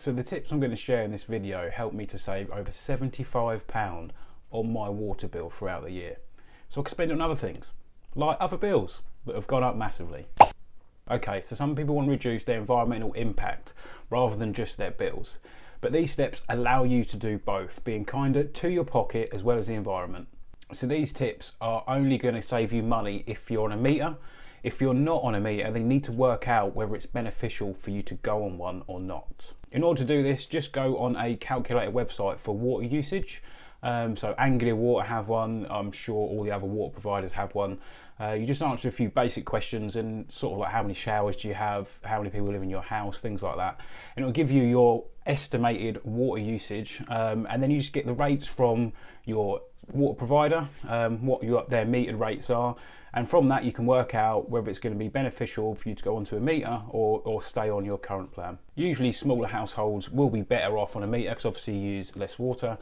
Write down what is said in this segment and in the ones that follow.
So the tips I'm going to share in this video helped me to save over £75 on my water bill throughout the year. So I can spend it on other things, like other bills that have gone up massively. Okay, so some people want to reduce their environmental impact rather than just their bills. But these steps allow you to do both, being kinder to your pocket as well as the environment. So these tips are only going to save you money if you're on a meter. If you're not on a meter, then you need to work out whether it's beneficial for you to go on one or not. In order to do this, just go on a calculator website for water usage. So Anglia Water have one, I'm sure all the other water providers have one. You just answer a few basic questions and sort of like how many showers do you have, how many people live in your house, things like that. And it'll give you your estimated water usage, and then you just get the rates from your water provider, what their metered rates are, and from that you can work out whether it's going to be beneficial for you to go onto a meter or stay on your current plan. Usually smaller households will be better off on a meter because obviously you use less water.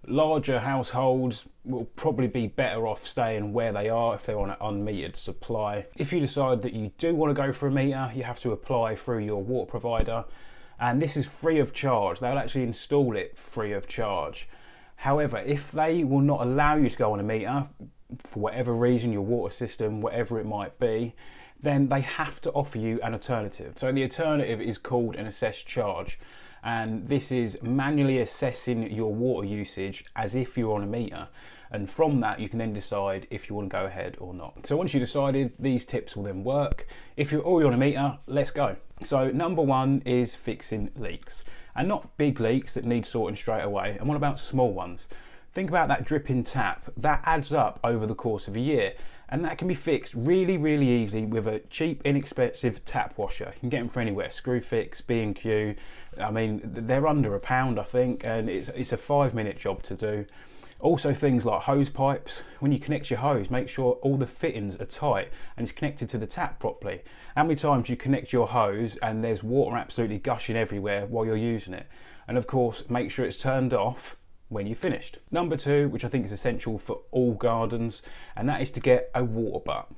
Larger households will probably be better off staying where they are if they're on an unmetered supply. If you decide that you do want to go for a meter, you have to apply through your water provider, and this is free of charge. They'll actually install it free of charge. However, if they will not allow you to go on a meter for whatever reason, your water system, whatever it might be, then they have to offer you an alternative. So the alternative is called an assessed charge, and this is manually assessing your water usage as if you're on a meter, and from that you can then decide if you want to go ahead or not. So once you decided, these tips will then work. If you're already on a meter, let's go. So number one is fixing leaks, and not big leaks that need sorting straight away. And what about small ones? Think about that dripping tap. That adds up over the course of a year, and that can be fixed really easily with a cheap, inexpensive tap washer. You can get them for anywhere, Screwfix, B&Q. I mean, they're under £1, I think, and it's a 5-minute job to do. Also things like hose pipes. When you connect your hose, make sure all the fittings are tight and it's connected to the tap properly. How many times do you connect your hose and there's water absolutely gushing everywhere while you're using it? And of course, make sure it's turned off when you've finished. Number two, which I think is essential for all gardens, and that is to get a water butt.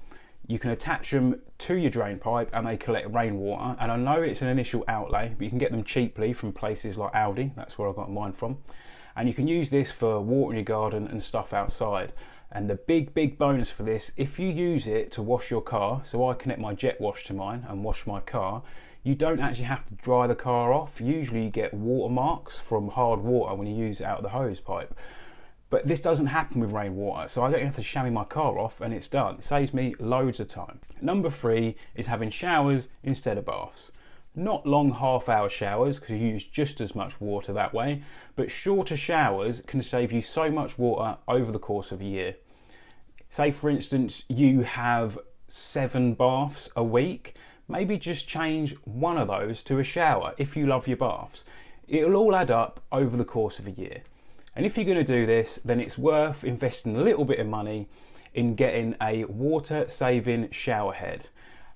You can attach them to your drain pipe and they collect rainwater, and I know it's an initial outlay, but you can get them cheaply from places like Aldi. That's where I got mine from. And you can use this for watering your garden and stuff outside. And the big bonus for this, if you use it to wash your car, so I connect my jet wash to mine and wash my car, you don't actually have to dry the car off. Usually you get watermarks from hard water when you use it out of the hose pipe. But this doesn't happen with rainwater, so I don't have to chamois my car off and it's done. It saves me loads of time. Number three is having showers instead of baths. Not long half-hour showers, because you use just as much water that way, but shorter showers can save you so much water over the course of a year. Say for instance you have 7 baths a week, maybe just change one of those to a shower if you love your baths. It'll all add up over the course of a year. And if you're going to do this, then it's worth investing a little bit of money in getting a water saving shower head.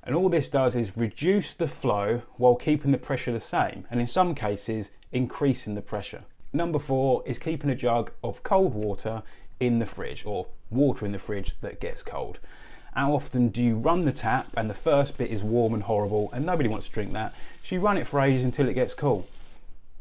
And all this does is reduce the flow while keeping the pressure the same, and in some cases increasing the pressure. Number four is keeping a jug of cold water in the fridge, or water in the fridge that gets cold. How often do you run the tap and the first bit is warm and horrible and nobody wants to drink that, so you run it for ages until it gets cool?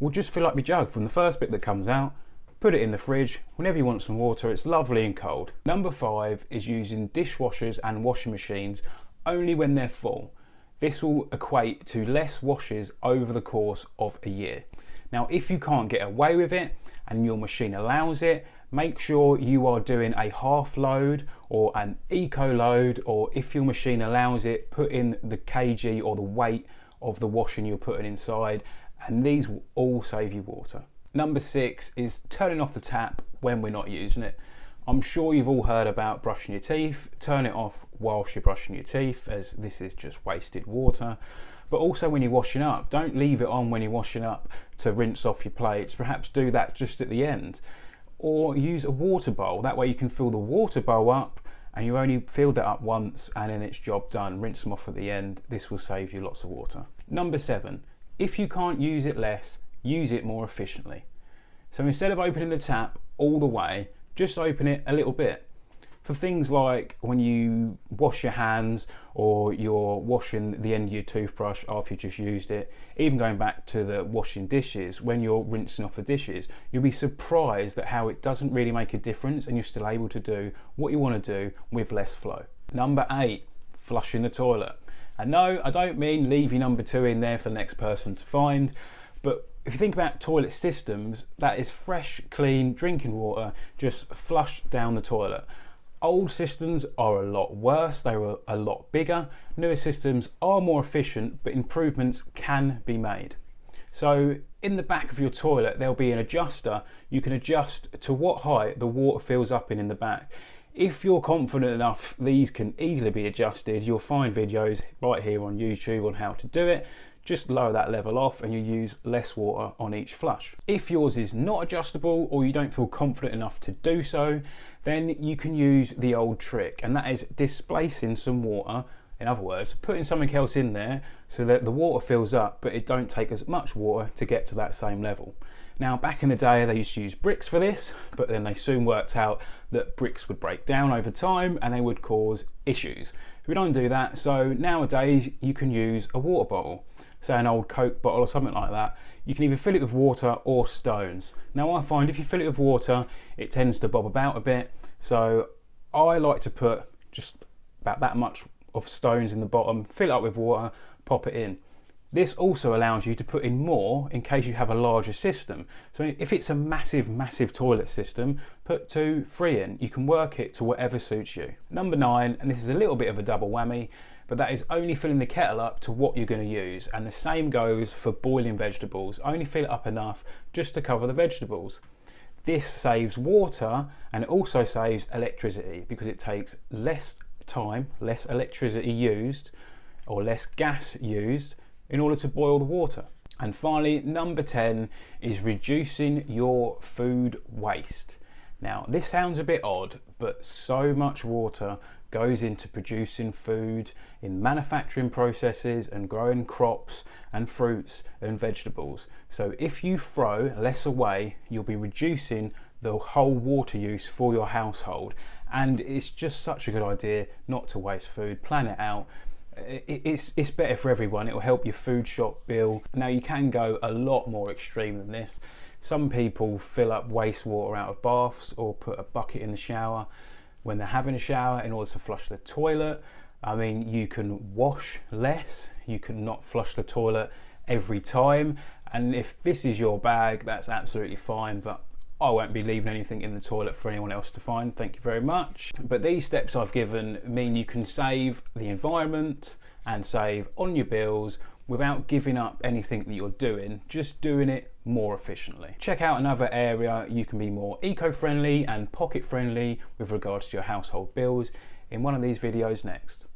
Well, just fill up your jug from the first bit that comes out, put it in the fridge. Whenever you want some water, it's lovely and cold. Number five is using dishwashers and washing machines only when they're full. This will equate to less washes over the course of a year. Now, if you can't get away with it and your machine allows it, make sure you are doing a half load or an eco load, or if your machine allows it, put in the kg or the weight of the washing you're putting inside, and these will all save you water. Number six is turning off the tap when we're not using it. I'm sure you've all heard about brushing your teeth. Turn it off whilst you're brushing your teeth, as this is just wasted water. But also when you're washing up, don't leave it on when you're washing up to rinse off your plates. Perhaps do that just at the end. Or use a water bowl. That way you can fill the water bowl up and you only fill that up once and then it's job done. Rinse them off at the end. This will save you lots of water. Number seven, if you can't use it less, use it more efficiently. So instead of opening the tap all the way, just open it a little bit. For things like when you wash your hands or you're washing the end of your toothbrush after you just used it, even going back to the washing dishes, when you're rinsing off the dishes, you'll be surprised at how it doesn't really make a difference and you're still able to do what you want to do with less flow. Number 8, flushing the toilet. And no, I don't mean leave your number 2 in there for the next person to find, but if you think about toilet systems, that is fresh, clean drinking water just flushed down the toilet. Old systems are a lot worse, they were a lot bigger. Newer systems are more efficient, but improvements can be made. So in the back of your toilet, there'll be an adjuster. You can adjust to what height the water fills up in the back. If you're confident enough, these can easily be adjusted. You'll find videos right here on YouTube on how to do it. Just lower that level off and you use less water on each flush. If yours is not adjustable or you don't feel confident enough to do so, then you can use the old trick, and that is displacing some water. In other words, putting something else in there so that the water fills up but it don't take as much water to get to that same level. Now, back in the day they used to use bricks for this, but then they soon worked out that bricks would break down over time and they would cause issues. We don't do that, so nowadays you can use a water bottle, say an old Coke bottle or something like that. You can either fill it with water or stones. Now I find if you fill it with water, it tends to bob about a bit, so I like to put just about that much of stones in the bottom, fill it up with water, pop it in. This also allows you to put in more in case you have a larger system. So if it's a massive toilet system, put 2, 3 in. You can work it to whatever suits you. Number 9, and this is a little bit of a double whammy, but that is only filling the kettle up to what you're going to use. And the same goes for boiling vegetables. Only fill it up enough just to cover the vegetables. This saves water and it also saves electricity because it takes less time, less electricity used or less gas used in order to boil the water. And finally, number 10 is reducing your food waste. Now, this sounds a bit odd, but so much water goes into producing food, in manufacturing processes and growing crops and fruits and vegetables. So if you throw less away, you'll be reducing the whole water use for your household. And it's just such a good idea not to waste food. Plan it out. It's better for everyone. It will help your food shop bill. Now you can go a lot more extreme than this. Some people fill up wastewater out of baths or put a bucket in the shower when they're having a shower in order to flush the toilet. I mean, you can wash less, you can not flush the toilet every time, and if this is your bag, that's absolutely fine, but I won't be leaving anything in the toilet for anyone else to find, thank you very much. But these steps I've given mean you can save the environment and save on your bills without giving up anything that you're doing, just doing it more efficiently. Check out another area you can be more eco-friendly and pocket-friendly with regards to your household bills in one of these videos next.